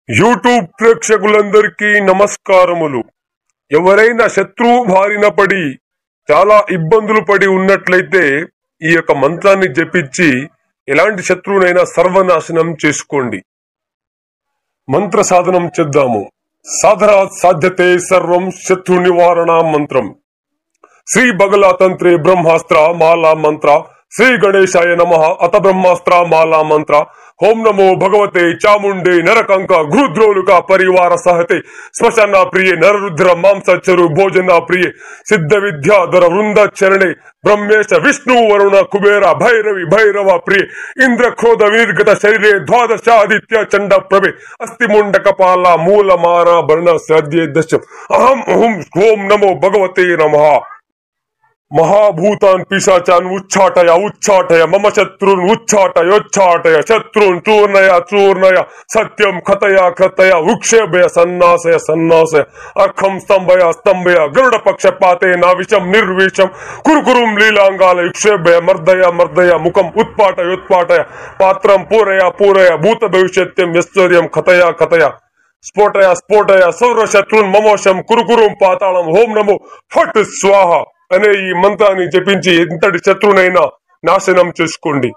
YouTube ప్రేక్షకులందరికీ నమస్కారములు. ఎవరైనా శత్రువు బారిన పడి చాలా ఇబ్బందులు పడి ఉన్నట్లయితే ఈ యొక్క మంత్రాన్ని జపించి ఎలాంటి శత్రువునైనా సర్వనాశనం చేసుకోండి. మంత్ర సాధనం చేద్దాము. సాధనాత్ సాధ్యతే సర్వం శత్రు నివారణ మంత్రం. శ్రీ బగలాతంత్రే బ్రహ్మాస్త్ర మాలా మంత్ర. శ్రీ గణేశాయ నమః అత బ్రహ్మాస్త్ర మాలా మంత్ర. ఓం నమో భగవతే చాముండే నరకంక గృద్రోలుక పరివార సహతే శ్మశాన ప్రియ నరరుద్ర మాంసచరు భోజన ప్రియ సిద్ధ విద్యాధర వృంద చరణే బ్రహ్మేశ విష్ణు వరుణ కుబేర భైరవి భైరవ ప్రియ ఇంద్ర క్రోధ వినిర్గత శరీరే ద్వాదశాదిత్య చండ ప్రభే అస్థి ముండ కపాల మూల మాన భరణ సద్యే దశం అహం ఓం ఓం నమో భగవతే నమః. మహాభూతాన్ పిశాచాన్ ఉచ్చాటయ ఉచ్చాటయ మమ శత్రున్ ఉచ్చాటయోచ్చాటయ శత్రున్ చూర్ణయ చూర్ణయ సత్యం కథయ కథయ ఉక్షేభయ సన్నాసయ సన్నాసయ అర్కం స్తంభయ స్తంభయ గరుడ పక్షపాతే నా విషం నిర్విషం కురుకురుం లీలాంగాల యుక్షేభయ మర్దయ మర్దయ ముఖం ఉత్పాటయోత్పాటయ పాత్రం పూరయ పూరయ భూత భవిష్యత్యం ఐశ్వర్యం కథయ కథయ స్ఫోటయ స్ఫోటయ సౌరశత్రున్ మమోషం కురుకురుం పాతాళం ఓం నమో ఫట్ స్వాహ అనే ఈ మంత్రాన్ని జపించి ఎంతటి శత్రువునైనా నాశనం చేసుకోండి.